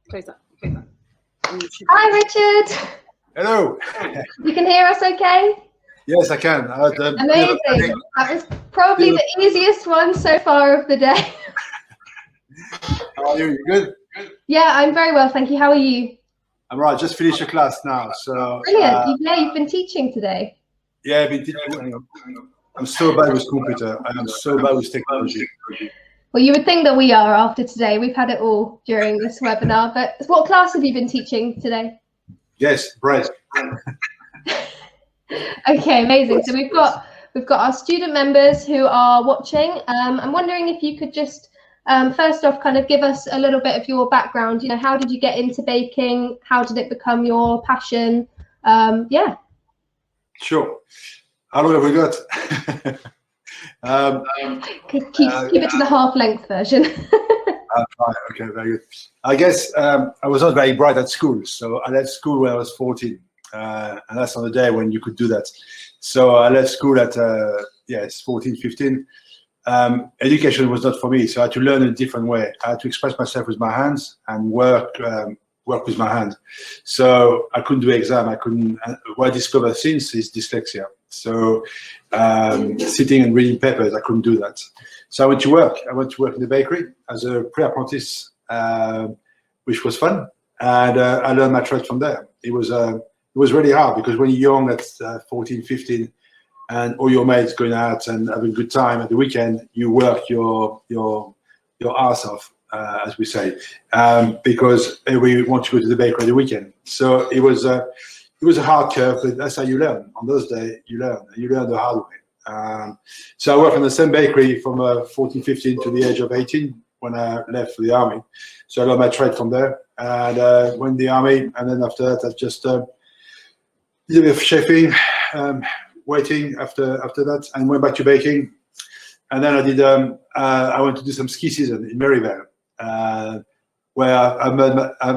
Close that. Hi, Richard. Hello. You can hear us okay? Yes, I can. Amazing. That was probably the easiest one so far of the day. How are you? You good? Yeah, I'm very well, thank you. How are you? I'm right. Just finished a class now. So brilliant. You've been teaching today. Yeah, I've been teaching. I'm so bad with computer. I am so bad with technology. Well, you would think that we are after today. We've had it all during this webinar. But what class have you been teaching today? Yes, bread. Okay, amazing. So we've got our student members who are watching. I'm wondering if you could just first off kind of give us a little bit of your background. You know, how did you get into baking? How did it become your passion? Yeah. Sure. How long have we got? Keep it to the half-length version. Right, okay, very good. I guess I was not very bright at school, so I left school when I was 14, and that's on the day when you could do that. So I left school at 14, 15. Education was not for me, so I had to learn in a different way. I had to express myself with my hands and work with my hand. So I couldn't do exam. I couldn't. What I discovered since is dyslexia. So sitting and reading papers, I couldn't do that. So I went to work. I went to work in the bakery as a pre-apprentice, which was fun, and I learned my trade from there. It was really hard because when you're young, at 14, 15, and all your mates going out and having a good time at the weekend, you work your ass off, as we say, because we want to go to the bakery the weekend. So it was a hard curve, but that's how you learn. On those days, you learn the hard way. So I worked in the same bakery from 14, 15 to the age of 18 when I left for the army. So I learned my trade from there, and went in the army, and then after that, I just did a bit of chefing, waiting after that, and went back to baking. And then I did. I went to do some ski season in Maryvale, where I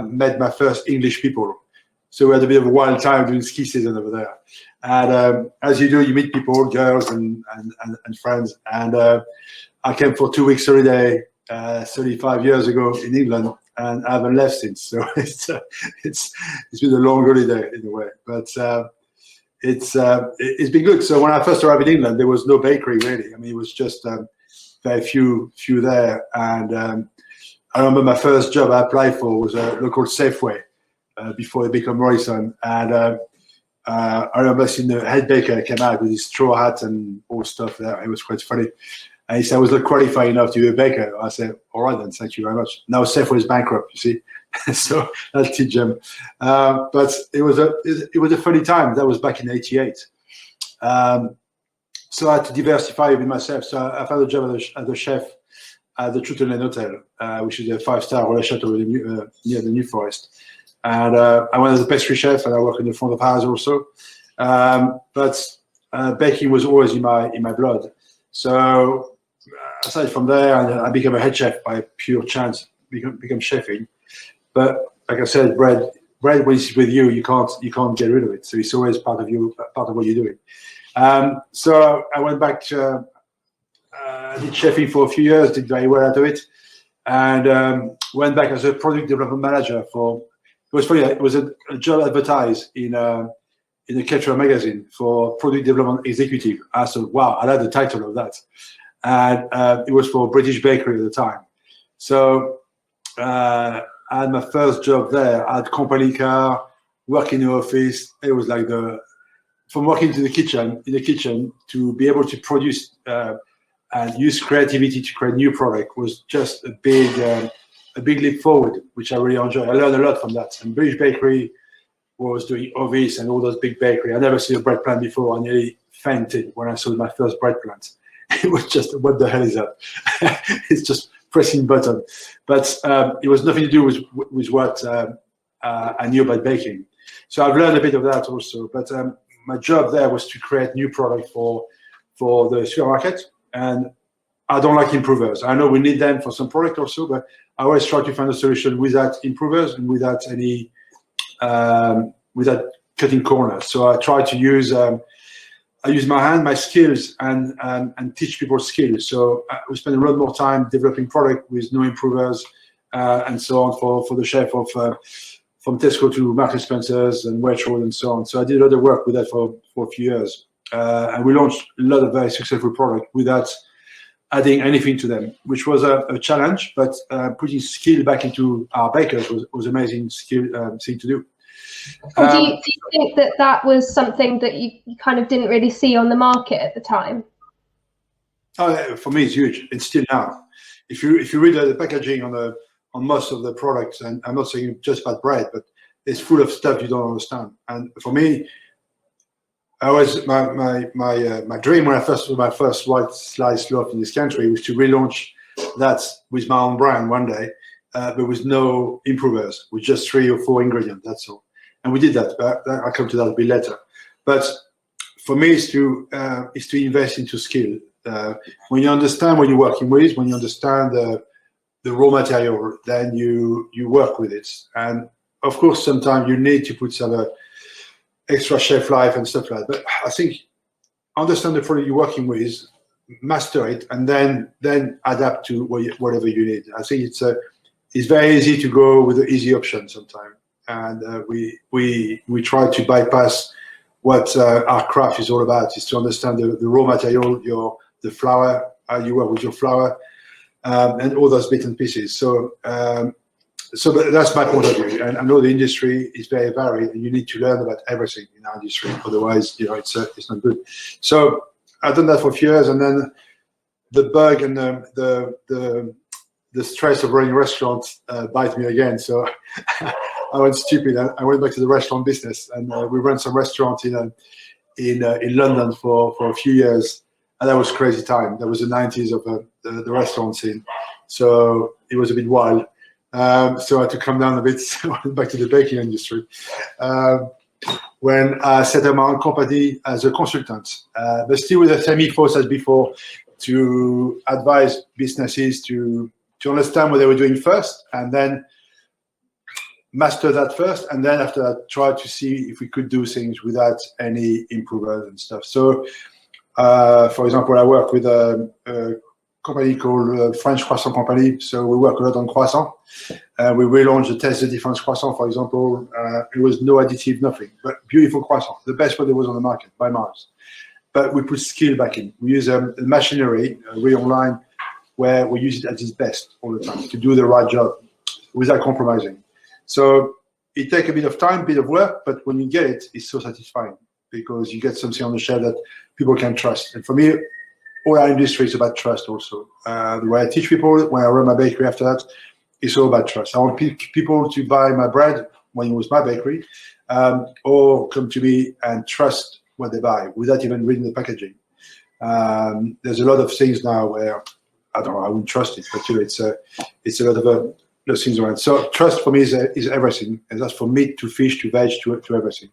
met my first English people. So we had a bit of a wild time doing ski season over there. And as you do, you meet people, girls and friends. And I came for 2 weeks holiday 35 years ago in England, and I haven't left since. So it's been a long holiday in a way, but it's been good. So when I first arrived in England, there was no bakery really. I mean, it was just very few there. And I remember my first job I applied for was a local Safeway before it became Morrison. And I remember seeing the head baker came out with his straw hat and all stuff there. It was quite funny. And he said, I was not qualified enough to be a baker. I said, all right then, thank you very much. Now Safeway is bankrupt, you see. So I'll teach them. But it was a funny time. That was back in '88. So I had to diversify a bit myself. So I found a job as a chef at the Truton Hotel, which is a 5-star Relais Chateau near the New Forest. And I went as a pastry chef, and I work in the front of house also. But baking was always in my blood. So aside from there, I became a head chef by pure chance. Become chefing. But like I said, bread when it's with you, you can't get rid of it. So it's always part of you, part of what you're doing. So I went back. Did chefing for a few years, did very well out of it, and went back as a product development manager for. It was funny. It was a job advertised in a caterer magazine for product development executive. I thought, wow, I like the title of that, and it was for British Bakery at the time. So I had my first job there. I had company car, work in the office. It was like from working in the kitchen to be able to produce and use creativity to create new product was just a big leap forward, which I really enjoyed. I learned a lot from that. And British Bakery was doing Ovis and all those big bakery. I never seen a bread plant before. I nearly fainted when I saw my first bread plant. It was just, what the hell is that? It's just pressing button. But it was nothing to do with what I knew about baking. So I've learned a bit of that also. But my job there was to create new product for the supermarket. And I don't like improvers. I know we need them for some product also, but I always try to find a solution without improvers and without any, without cutting corners. So I try to use, I use my hand, my skills, and teach people skills. So we spend a lot more time developing product with no improvers, and so on for the chef of from Tesco to Marks and Spencer's and Waitrose and so on. So I did a lot of work with that for a few years, and we launched a lot of very successful products without adding anything to them, which was a challenge. But putting skill back into our bakers was amazing skill thing to do. And do you think that was something that you kind of didn't really see on the market at the time? Oh, for me, it's huge. It's still now. If you read the packaging on most of the products, and I'm not saying just about bread, but it's full of stuff you don't understand. And for me, I was my dream when I first was my first white sliced loaf in this country was to relaunch that with my own brand one day, but with no improvers, with just 3 or 4 ingredients. That's all. And we did that. But I'll come to that a bit later. But for me, is to invest into skill. When you understand what you're working with, when you understand the raw material, then you work with it. And of course, sometimes you need to put some extra shelf life and stuff like that. But I think understand the product you're working with, master it, and then adapt to whatever you need. I think it's very easy to go with the easy option sometimes. And we try to bypass what our craft is all about, is to understand the raw material, the flour, how you work with your flour, and all those bits and pieces. So that's my point of view. And I know the industry is very varied, and you need to learn about everything in our industry. Otherwise, it's not good. So I've done that for a few years, and then the bug and the stress of running a restaurant bite me again. So I went stupid. I went back to the restaurant business, and we ran some restaurant in London for a few years, and that was crazy time. That was the 90s of the restaurant scene, so it was a bit wild. So I had to come down a bit. I went back to the baking industry when I set up my own company as a consultant, but still with the same ethos as before, to advise businesses to understand what they were doing first, and then master that first, and then after that try to see if we could do things without any improvers and stuff. So for example, I work with a company called French Croissant Company, so we work a lot on croissant. We relaunched the Taste the Difference croissant, for example. It was no additive, nothing, but beautiful croissant, the best one there was on the market by miles. But we put skill back in. We use a machinery, online, where we use it at its best all the time to do the right job without compromising. So it takes a bit of time, bit of work, but when you get it, it's so satisfying because you get something on the shelf that people can trust. And for me, all our industry is about trust also. The way I teach people, when I run my bakery after that, it's all about trust. I want people to buy my bread when it was my bakery, or come to me and trust what they buy without even reading the packaging. There's a lot of things now where, I don't know, I wouldn't trust it, but it's a lot of those things around. So trust for me is everything, and that's from meat to fish to veg to everything.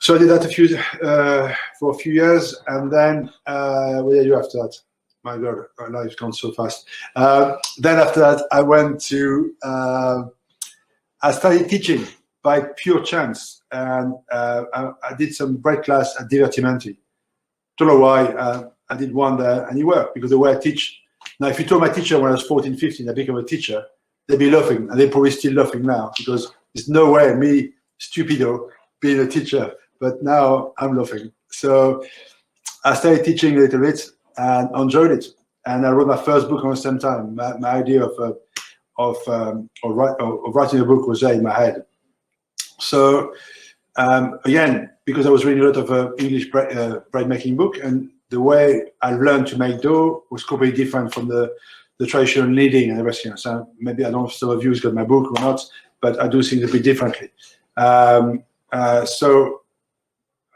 So I did that for a few years, and then what did I do after that? My God, my life's gone so fast. Then after that, I went to I started teaching by pure chance, and I did some bread class at Divertimenti. Don't know why. I did one there, and it worked because the way I teach. Now, if you told my teacher when I was 14, 15, I became a teacher, they'd be laughing, and they're probably still laughing now because there's no way me, stupido, being a teacher. But now I'm laughing. So I started teaching a little bit and enjoyed it. And I wrote my first book on the same time. My idea of writing a book was there in my head. So again, because I was reading a lot of English bread making book, and the way I learned to make dough was completely different from the traditional kneading and everything. So maybe I don't know if some of you got my book or not, but I do things a bit differently. So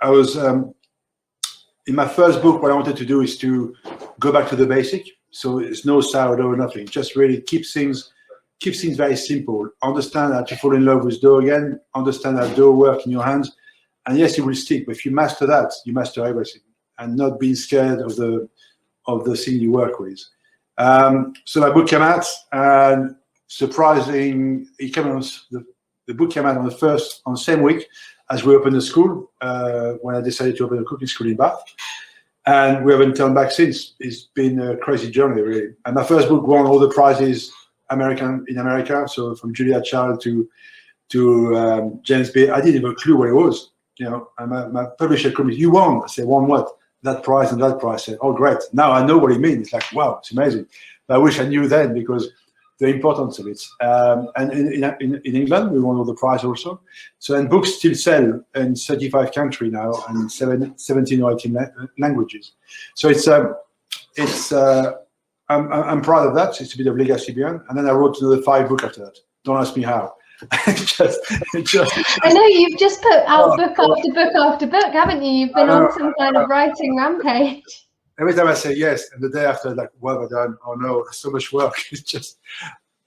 I was in my first book. What I wanted to do is to go back to the basic. So it's no sourdough, nothing. Just really keep things very simple. Understand how to fall in love with dough again. Understand how dough works in your hands. And yes, it will stick. But if you master that, you master everything. And not being scared of the thing you work with. So my book came out, and surprising, the book came out on the same week as we opened the school, when I decided to open a cooking school in Bath. And we haven't turned back since. It's been a crazy journey, really. And my first book won all the prizes in America. So from Julia Child to James Bay, I didn't have a clue what it was. You know, and my publisher called me, you won. I said, won what? That price and that price. I said, oh, great. Now I know what it means. It's like, wow, it's amazing. But I wish I knew then, because the importance of it. And in England, we won all the prize also. So, and books still sell in 35 countries now and 17 or 18 languages. So I'm proud of that. It's a bit of legacy behind. And then I wrote another 5 books after that. Don't ask me how. I know you've just put out book after book after book, haven't you? You've been on some kind of writing rampage. Every time I say yes, and the day after, like, what have I done? Oh no, so much work. It's just,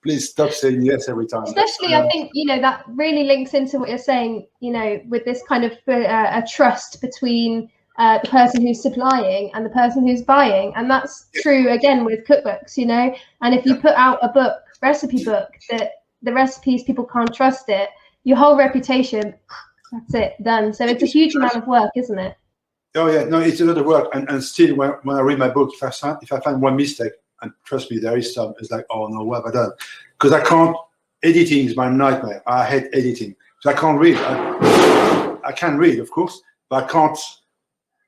please stop saying yes every time. Especially, I think, you know, that really links into what you're saying, you know, with this kind of a trust between the person who's supplying and the person who's buying. And that's true, again, with cookbooks, you know. And if you put out a book, recipe book, that the recipes, people can't trust it, your whole reputation, that's it, done. So it's a huge amount of work, isn't it? Oh yeah, no, it's a lot of work. And still, when I read my book, if I find one mistake, and trust me, there is some, it's like, oh no, what have I done? Because I can't, editing is my nightmare. I hate editing. So I can't read. I can read, of course, but I can't,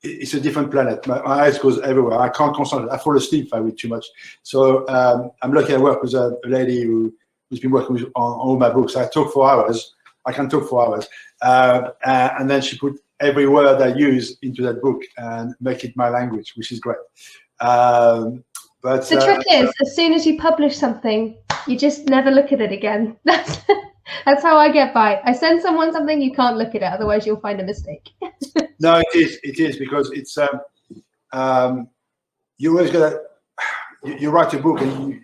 it's a different planet. My eyes goes everywhere. I can't concentrate. I fall asleep if I read too much. So I'm lucky I work with a lady who's been working on all my books. I talk for hours. I can talk for hours. And then she put every word I use into that book and make it my language, which is great. But the trick is, as soon as you publish something, you just never look at it again. That's how I get by. I send someone something, you can't look at it, otherwise you'll find a mistake. No, it is because it's you always gotta, you write a book and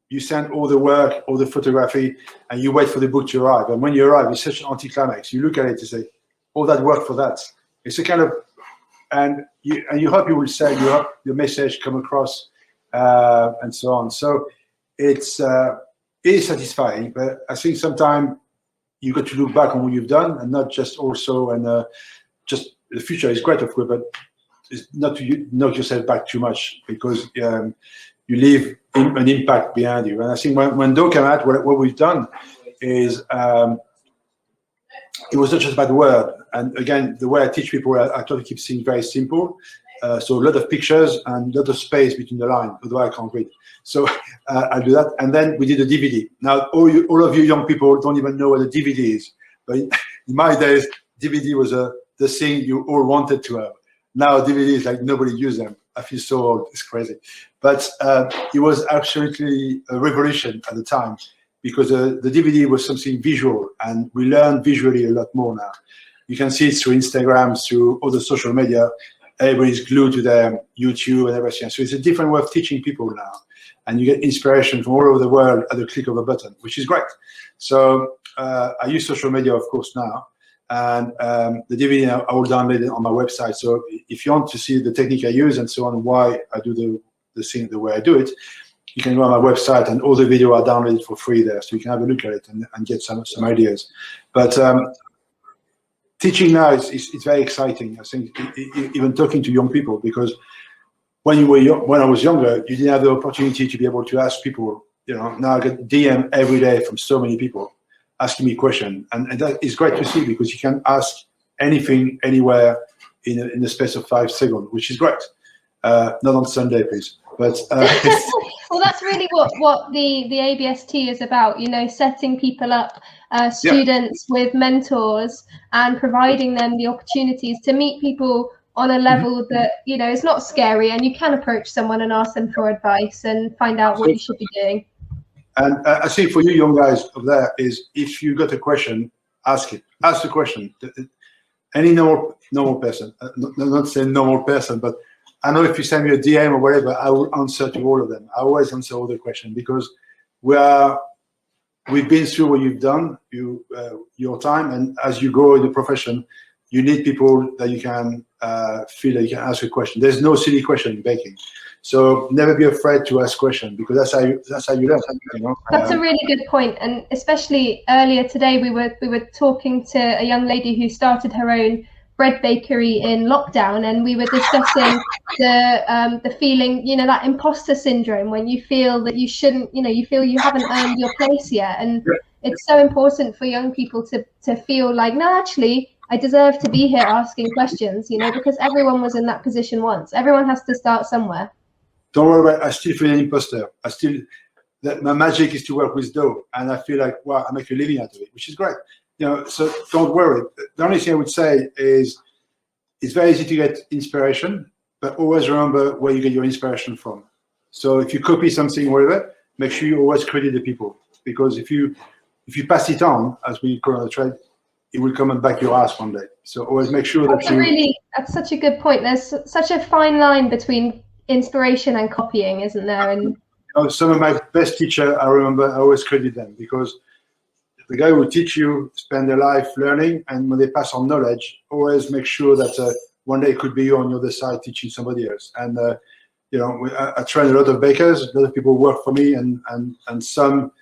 you send all the work, all the photography, and you wait for the book to arrive. And when you arrive, it's such an anticlimax. You look at it and say, all that work for that. It's a kind of, and you hope you will say, you hope your message come across, and so on. So it is satisfying, but I think sometimes you got to look back on what you've done and not just also, and just the future is great, of course, but it's not to knock yourself back too much, because you leave an impact behind you. And I think when Dough came out, what we've done is, it was not just about the word. And again, the way I teach people, I try to keep things very simple. So a lot of pictures and a lot of space between the line, otherwise I can't read. So I'll do that. And then we did a DVD. Now, all of you young people don't even know what a DVD is. But in my days, DVD was the thing you all wanted to have. Now DVD is like nobody uses them. I feel so old, it's crazy. But it was absolutely a revolution at the time, because the DVD was something visual, and we learn visually a lot more now. You can see it through Instagram, through all the social media. Everybody's glued to their YouTube and everything. So it's a different way of teaching people now. And you get inspiration from all over the world at the click of a button, which is great. So I use social media, of course, now. And the DVD I will download it on my website. So if you want to see the technique I use and so on, why I do the thing the way I do it, you can go on my website, and all the video are downloaded for free there. So you can have a look at it and get some ideas. But teaching now is very exciting. I think even talking to young people, because when I was younger, you didn't have the opportunity to be able to ask people. You know, now I get DM every day from so many people asking me questions, and that is great to see, because you can ask anything, anywhere, in the space of 5 seconds, which is great. Not on Sunday, please. But well, that's really what the ABST is about. You know, setting people up, students with mentors, and providing them the opportunities to meet people on a level that, you know, is not scary, and you can approach someone and ask them for advice and find out what you should be doing. And I think for you young guys over there is, if you got a question, ask it. Ask the question. Any normal person, not saying normal person, but I know if you send me a DM or whatever, I will answer to all of them. I always answer all the questions, because we've been through what you've done, your time, and as you grow in the profession, you need people that you can feel that you can ask a question. There's no silly question in baking. So never be afraid to ask questions, because that's how you learn. You know? That's a really good point, and especially earlier today we were talking to a young lady who started her own bread bakery in lockdown, and we were discussing the feeling, you know, that imposter syndrome when you feel that you shouldn't, you know, you feel you haven't earned your place yet. And it's so important for young people to feel like, no, actually, I deserve to be here asking questions, you know, because everyone was in that position once. Everyone has to start somewhere. Don't worry about it. I still feel an imposter. My magic is to work with dough, and I feel like, wow, I make a living out of it, which is great. You know, so don't worry. The only thing I would say is it's very easy to get inspiration, but always remember where you get your inspiration from. So if you copy something or whatever, make sure you always credit the people, because if you pass it on, as we call it the trade, it will come and back your ass one day. So always make sure that that's such a good point. There's such a fine line between inspiration and copying, isn't there? And some of my best teachers, I remember, I always credit them, because the guy who teach you spend their life learning, and when they pass on knowledge, always make sure that one day it could be you on the other side teaching somebody else. And you know, I train a lot of bakers. A lot of people work for me, and some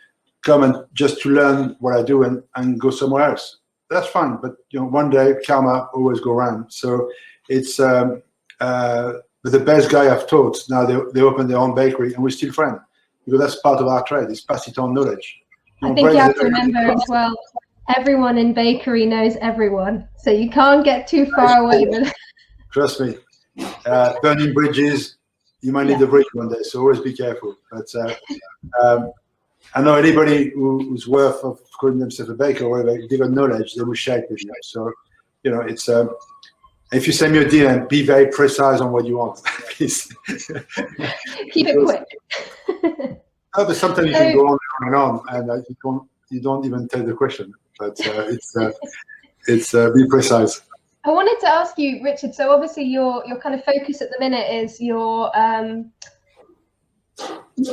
come and just to learn what I do and go somewhere else. That's fine, but you know, one day karma always go around. So it's the best guy I've taught. Now they open their own bakery, and we're still friends, because that's part of our trade. It's pass it on knowledge. I think you have to remember as well, everyone in bakery knows everyone, so you can't get too far away with it. Trust me, burning bridges, you might need a bridge one day, so always be careful. But I know anybody who's worth of calling themselves a baker or whatever, if they've got knowledge, they will share it with you. So, you know, it's if you send me a deal, and be very precise on what you want, please. Keep it quick. No, but sometimes you can go on and on, and you don't even tell the question. But it's be precise. I wanted to ask you, Richard. So obviously, your kind of focus at the minute is your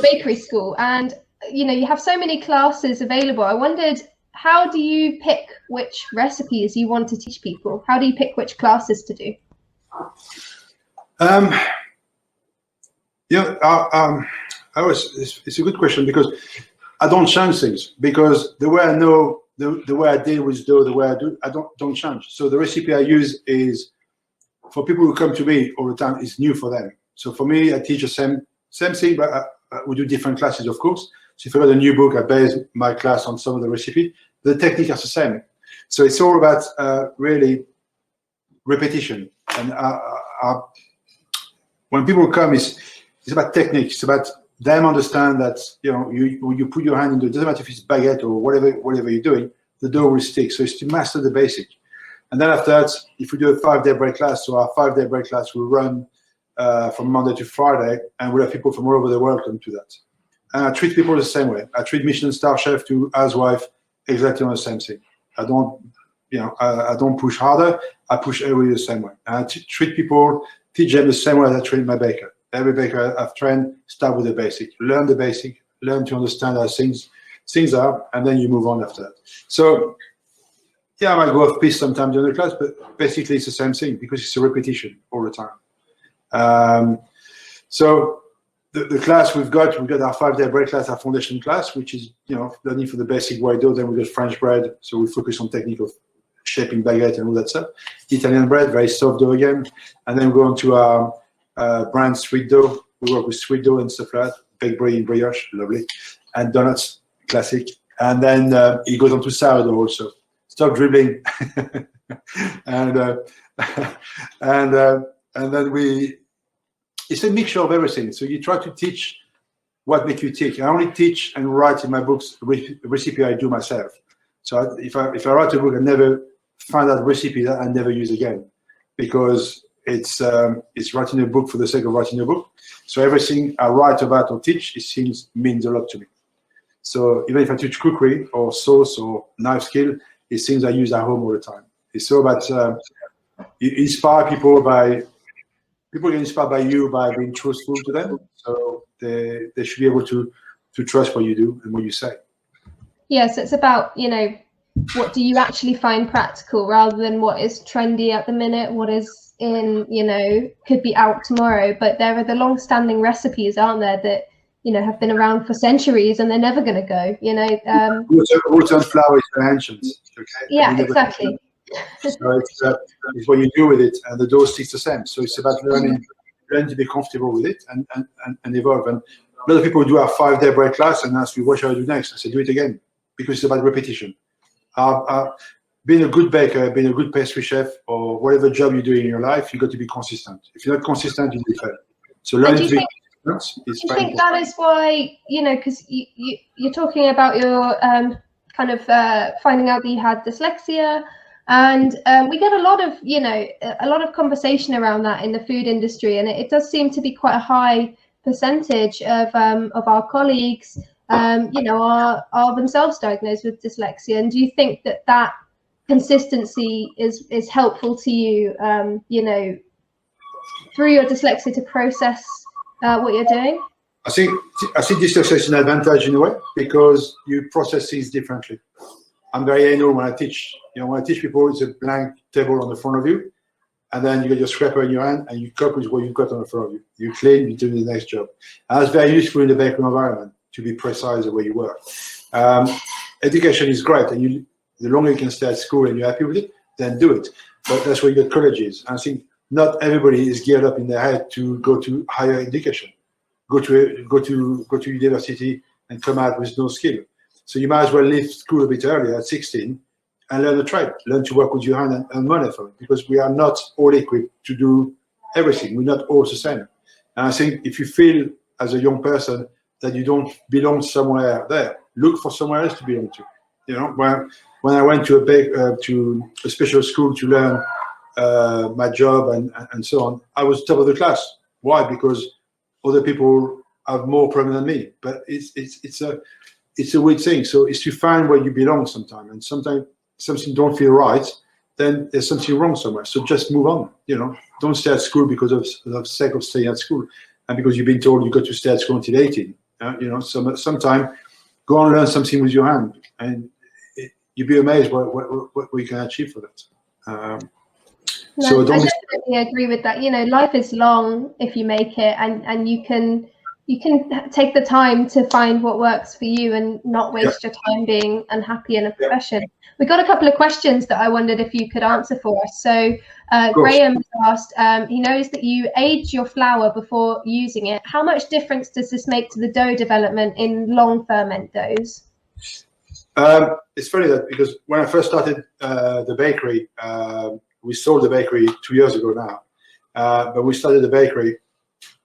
bakery school, and you know you have so many classes available. I wondered, how do you pick which recipes you want to teach people? How do you pick which classes to do? It's a good question, because I don't change things, because the way I know, the way I deal with dough, the way I do, I don't change. So the recipe I use is, for people who come to me all the time, is new for them. So for me, I teach the same thing, but we do different classes, of course. So if I got a new book, I base my class on some of the recipe. The technique is the same. So it's all about really repetition. And when people come, it's about technique. It's about them understand that, you know, you put your hand into it. Doesn't matter if it's baguette or whatever you're doing, the dough will stick. So it's to master the basic. And then after that, if we do a 5-day break class, so our 5-day break class will run from Monday to Friday, and we'll have people from all over the world come to that. And I treat people the same way. I treat Michelin star chef to housewife exactly on the same thing. I don't push harder. I push everybody the same way. And I treat people, teach them the same way as I treat my baker. Every baker I've trained, start with the basic. Learn the basic. Learn to understand how things are, and then you move on after that. So, yeah, I might go off piste sometimes during the class, but basically it's the same thing, because it's a repetition all the time. So the class we've got our 5-day break class, our foundation class, which is, you know, learning for the basic white dough. Then we got French bread, so we focus on technique of shaping baguette and all that stuff. Italian bread, very soft dough again, and then we go on to our brand sweet dough. We work with sweet dough and stuff like that. Baked brie and brioche, lovely, and donuts, classic. And then it goes on to sourdough also. Stop dribbling, and then it's a mixture of everything. So you try to teach what makes you tick. I only teach and write in my books a recipe I do myself. So if I write a book, I never find out a recipe that I never use again, because it's writing a book for the sake of writing a book. So everything I write about or teach, it means a lot to me. So even if I teach cookery or sauce or knife skill, it's things I use at home all the time. It's all about you inspire people get inspired by you by being truthful to them. So they should be able to trust what you do and what you say. Yes, it's about, you know, what do you actually find practical, rather than what is trendy at the minute, what is in, you know, could be out tomorrow. But there are the long-standing recipes, aren't there, that, you know, have been around for centuries and they're never going to go, you know. Water and flour is for ancients. Okay? Yeah, exactly. So it's what you do with it, and the dough sticks the same. So it's about learning to be comfortable with it and evolve. And a lot of people do a 5-day break class and ask me, what shall I do next? I say, do it again, because it's about repetition. Being a good baker, being a good pastry chef, or whatever job you're doing in your life, you've got to be consistent. If you're not consistent, you'll fail. So learning to be consistent is very important. That is why, because you're talking about your finding out that you had dyslexia, and we get a lot of conversation around that in the food industry, and it does seem to be quite a high percentage of our colleagues are themselves diagnosed with dyslexia. And do you think that consistency is helpful to you, through your dyslexia to process what you're doing? I see dyslexia is an advantage in a way, because you process things differently. I'm very anal when I teach. When I teach people, it's a blank table on the front of you, and then you get your scraper in your hand, and you cope with what you've got on the front of you. You clean, you do the next job. And that's very useful in the bakery environment, to be precise the way you work. Education is great, and the longer you can stay at school and you're happy with it, then do it. But that's where your college is. I think not everybody is geared up in their head to go to higher education, go to university and come out with no skill. So you might as well leave school a bit earlier at 16 and learn a trade, learn to work with your hand and earn money from it, because we are not all equipped to do everything. We're not all the same. And I think if you feel as a young person that you don't belong somewhere there, look for somewhere else to belong to. When I went to a special school to learn my job and so on, I was top of the class. Why? Because other people have more problem than me. But it's a weird thing. So it's to find where you belong sometimes. And sometimes something don't feel right, then there's something wrong somewhere. So just move on. Don't stay at school because of the sake of staying at school, and because you've been told you've got to stay at school until 18. Sometime go and learn something with your hand, and you'd be amazed what we can achieve for that. I definitely agree with that. Life is long if you make it, and you can take the time to find what works for you and not waste your time being unhappy in a profession. We got a couple of questions that I wondered if you could answer for us. So Graham asked, he knows that you age your flour before using it. How much difference does this make to the dough development in long ferment doughs? It's funny that, because when I first started the bakery, we sold the bakery 2 years ago now, but we started the bakery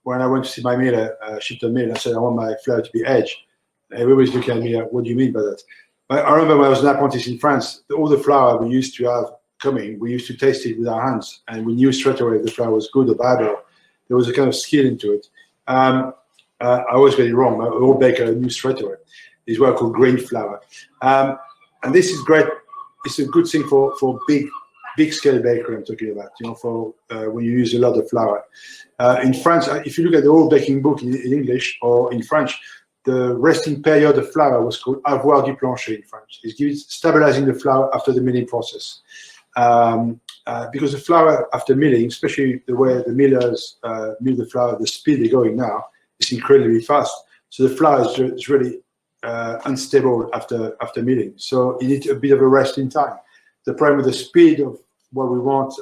when I went to see my miller, Shipton Mill. I said, I want my flour to be aged. Everybody's looking at me like, what do you mean by that? But I remember when I was an apprentice in France, all the flour we used to have coming, we used to taste it with our hands, and we knew straight away if the flour was good or bad, or there was a kind of skill into it. I always get it wrong. My old baker knew straight away. It's what I call grain flour. And this is great. It's a good thing for big scale bakery I'm talking about, for when you use a lot of flour. In France, if you look at the old baking book in English or in French, the resting period of flour was called avoir du plancher in French. It's stabilizing the flour after the milling process. Because the flour after milling, especially the way the millers mill the flour, the speed they're going now, is incredibly fast. So the flour is really unstable after milling. So you need a bit of a resting time. The problem with the speed of what we want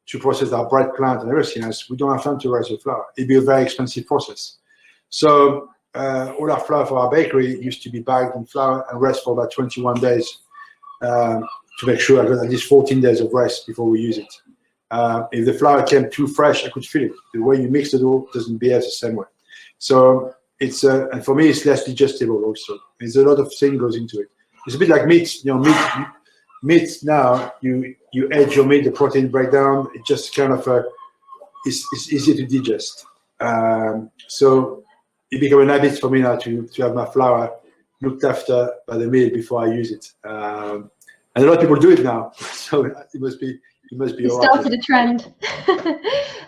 to process our bread plant and everything else, we don't have time to raise the flour. It'd be a very expensive process. So all our flour for our bakery used to be bagged in flour and rest for about 21 days to make sure I got at least 14 days of rest before we use it. If the flour came too fresh, I could feel it. The way you mix the dough doesn't behave the same way. So it's and for me, it's less digestible also. There's a lot of things goes into it. It's a bit like meat. Meat now, you age your meat, the protein breakdown, it just kind of, it's easy to digest. So it became an habit for me now to have my flour looked after by the mill before I use it. And a lot of people do it now, so it must be You started a trend.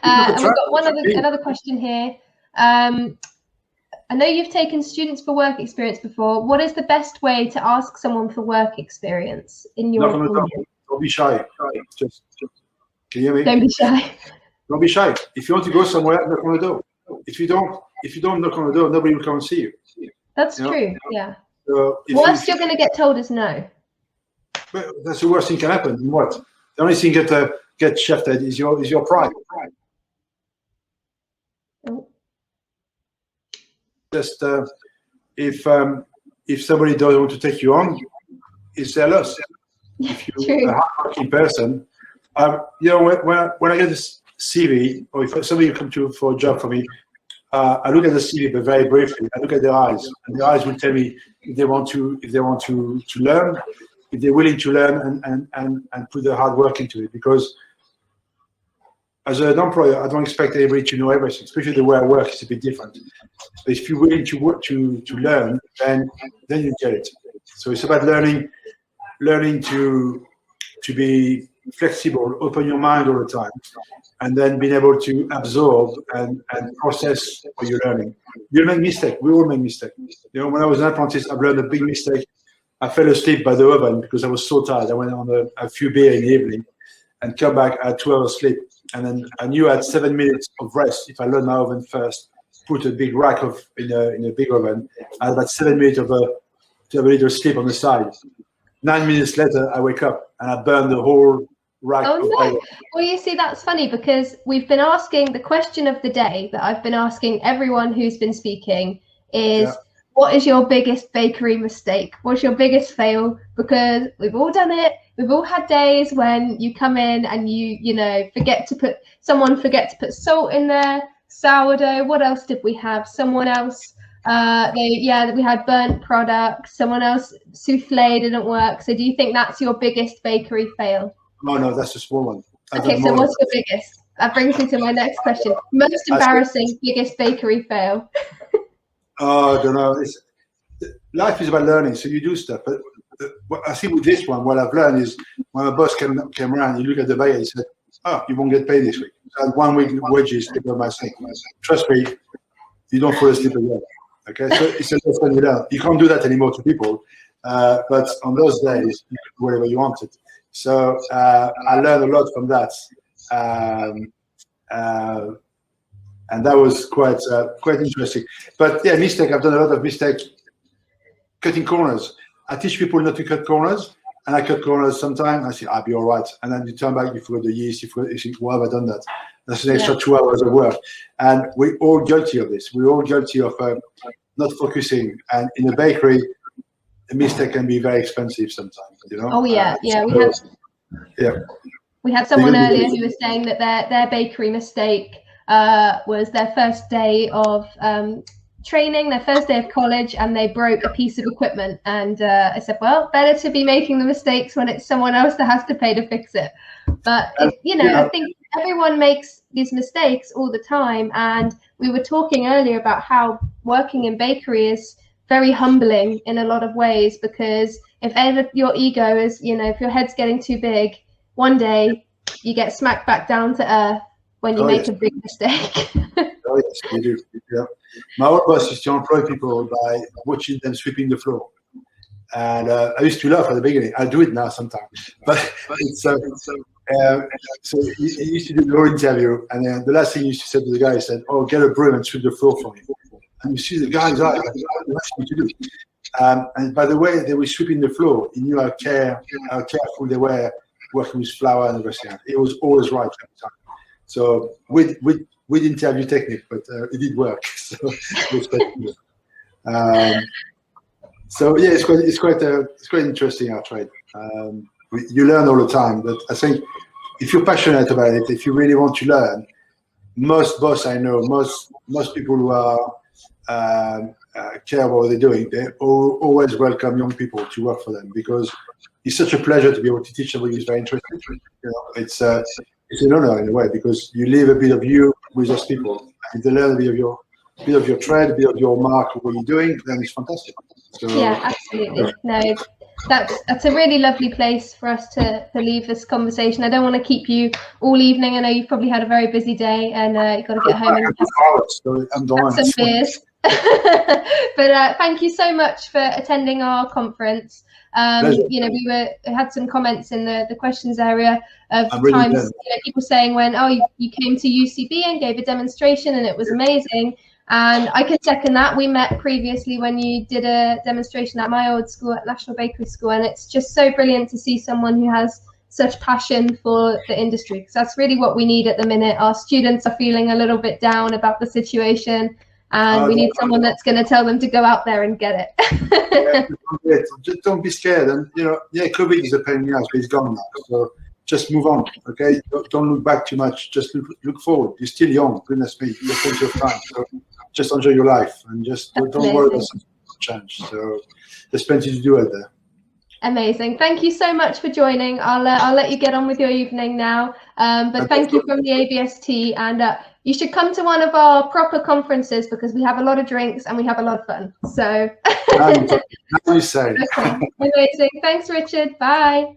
And we've got another question here. I know you've taken students for work experience before. What is the best way to ask someone for work experience in your opinion? Don't be shy. Just can you hear me? Don't be shy. Don't be shy. If you want to go somewhere, knock on the door. If you don't knock on the door, nobody will come and see you. That's true. Yeah. So Worst you're going to get told is no. But that's the worst thing can happen. What? The only thing that gets shafted is your pride. Oh. Just if somebody doesn't want to take you on, it's their loss. If you're a hardworking person, you know, when I get this CV, or if somebody comes for a job for me, I look at the CV, but very briefly. I look at their eyes, and their eyes will tell me if they want to learn, if they're willing to learn and put their hard work into it. Because as an employer, I don't expect everybody to know everything, especially the way I work is a bit different. But if you're willing to work to learn, then you get it. So it's about learning to be flexible, open your mind all the time, and then being able to absorb and process what you're learning. You make mistakes. We all make mistakes. You know, when I was an apprentice, I've learned a big mistake. I fell asleep by the oven because I was so tired. I went on a few beer in the evening and come back at 2 hours sleep. And then I knew I had 7 minutes of rest if I learned my oven first. Put a big rack in a big oven. I had about 7 minutes to have a little sleep on the side. 9 minutes later, I wake up and I burn the whole rack. Oh no! Well, you see, that's funny because we've been asking the question of the day that I've been asking everyone who's been speaking is, what is your biggest bakery mistake? What's your biggest fail? Because we've all done it. We've all had days when you come in and you know, forget to put salt in there, sourdough. What else did we have? Someone else, we had burnt products. Someone else, souffle didn't work. So do you think that's your biggest bakery fail? No, that's a small one. Okay, so what's your biggest? That brings me to my next question. Most embarrassing, biggest bakery fail. Oh, I don't know. Life is about learning, so you do stuff. But I think with this one, what I've learned is when my boss came around, he looked at the baker, he said, "Oh, you won't get paid this week." So I had 1 week wages to go myself. Trust me, you don't fall asleep again. Okay, so it's a lesson you learn. You can't do that anymore to people, but on those days, you can do whatever you wanted. So I learned a lot from that. And that was quite interesting. But yeah, mistake. I've done a lot of mistakes cutting corners. I teach people not to cut corners, and I cut corners sometimes. I say, "I'll be all right," and then you turn back, you forgot the yeast. You think, "Why have I done that?" That's an extra 2 hours of work, and we're all guilty of this. We're all guilty of not focusing. And in a bakery, a mistake can be very expensive sometimes. You know. Oh yeah, we had someone earlier who was saying that their bakery mistake was their first day of training, their first day of college, and they broke a piece of equipment. And I said, well, better to be making the mistakes when it's someone else that has to pay to fix it. But I think everyone makes these mistakes all the time. And we were talking earlier about how working in bakery is very humbling in a lot of ways, because if ever your ego is, if your head's getting too big, one day you get smacked back down to earth when you make a big mistake. Oh yes, you do. Yeah. My old boss used to employ people by watching them sweeping the floor, and I used to laugh at the beginning. I do it now sometimes, but it's so he used to do the whole interview, and then the last thing he used to say to the guy, he said, "Oh, get a broom and sweep the floor for me." And you see the guy's eyes, like, "What do you do?" And by the way they were sweeping the floor, he knew how careful they were working with flour and everything. It was always right every time. So with interview technique, but it did work. So it was quite good. So yeah, it's quite interesting our trade. You learn all the time, but I think if you're passionate about it, if you really want to learn, most boss I know, most people who are care about what they're doing, they always welcome young people to work for them, because it's such a pleasure to be able to teach somebody who's very interested. It's an honor in a way, because you leave a bit of you with those people, and they learn a bit of your trade, a bit of your mark of what you're doing. Then it's fantastic. So, yeah, absolutely. No, that's a really lovely place for us to leave this conversation. I don't want to keep you all evening. I know you've probably had a very busy day, and you've got to get home and have some beers. But thank you so much for attending our conference. You know, we had some comments in the questions area of times, you know, people saying when, oh, you came to UCB and gave a demonstration and it was amazing. And I can second that. We met previously when you did a demonstration at my old school, at National Bakery School, and it's just so brilliant to see someone who has such passion for the industry, because that's really what we need at the minute. Our students are feeling a little bit down about the situation, and we need someone that's going to tell them to go out there and get it. Just don't be scared. And, you know, yeah, COVID is a pain in the ass, but it's gone now. So just move on, okay? Don't look back too much. Just look forward. You're still young. Goodness me, you have plenty of time. So just enjoy your life and just don't worry about something change. So there's plenty to do out there. Amazing. Thank you so much for joining. I'll let you get on with your evening now. But thank you from the ABST, and you should come to one of our proper conferences because we have a lot of drinks and we have a lot of fun. So Now you say. Okay. Amazing. Thanks, Richard. Bye.